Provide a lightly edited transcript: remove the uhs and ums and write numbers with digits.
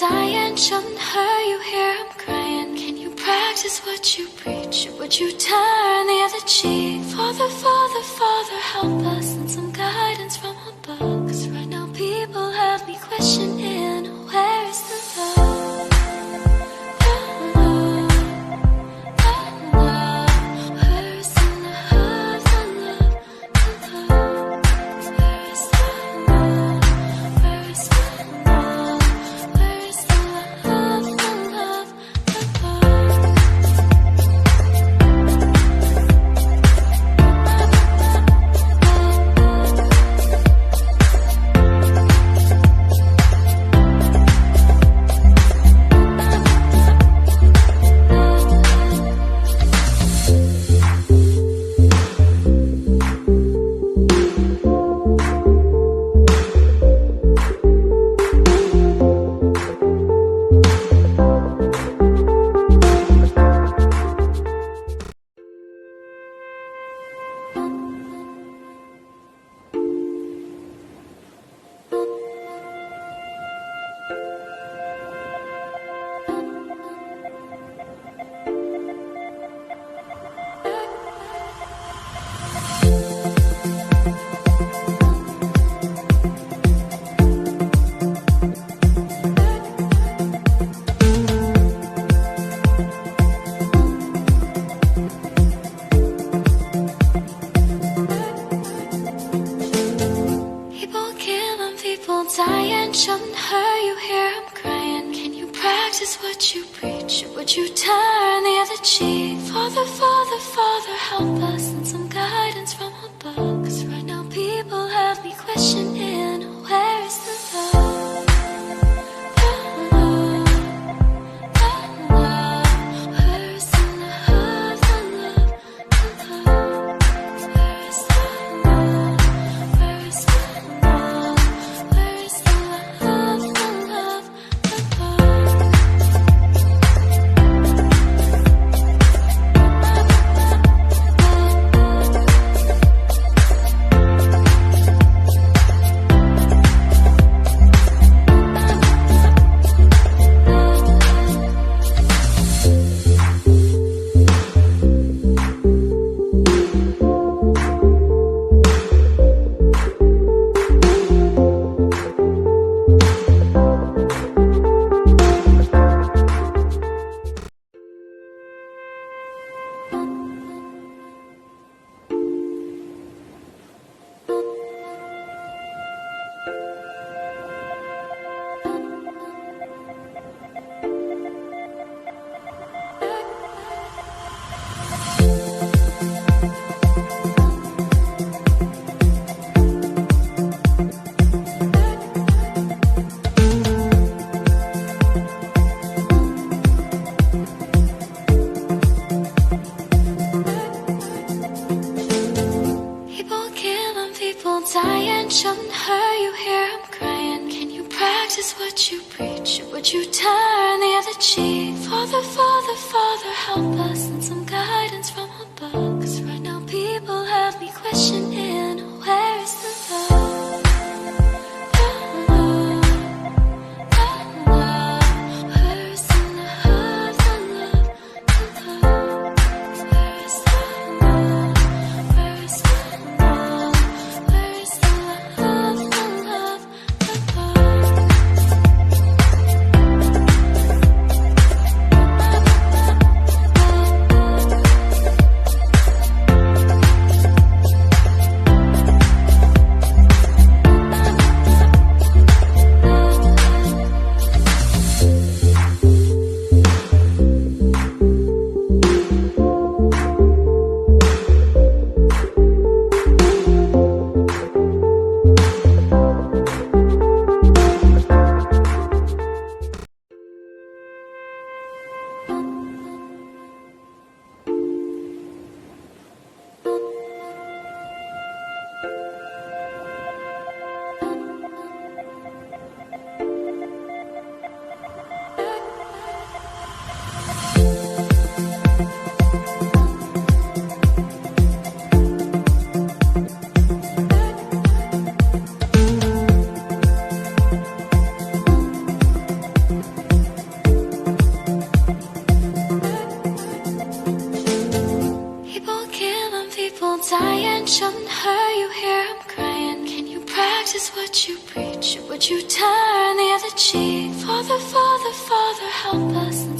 dying, shouldn't hurt you. Here I'm crying. Can you practice what you preach? Or would you turn the other cheek? Father, Father, Father, help us, and some guidance from above. 'Cause right now people have me questioning, where is the love? The love, the love. Where is the love, the love, the love? Where is the love? Where is the love? Where is the love, the love, the love? People killing, people dying, shouldn't hurt you. Here I'm crying. Can you practice what you preach? Or would you turn the other cheek? Father, Father, Father, help us, and some guidance from above. 'Cause right now people have me questioning, where is the love? The love, the love. Where is the love, the love, the love? Where is the love? Where is the love? Where is the love, the love, the love? People killing, people dying, shouldn't hurt you. Here I'm crying. Can you practice what you preach? Or would you turn the other cheek? Father, Father, Father, help us, and some guidance from above. 'Cause right now people have me questioning, where is the love? The love, the love. Where is the love, the love, the love? Where is the love? Where is the love? Where is the love, the love, the love? practice what you preach? Or would you turn the other cheek? Father, Father, Father, help us now.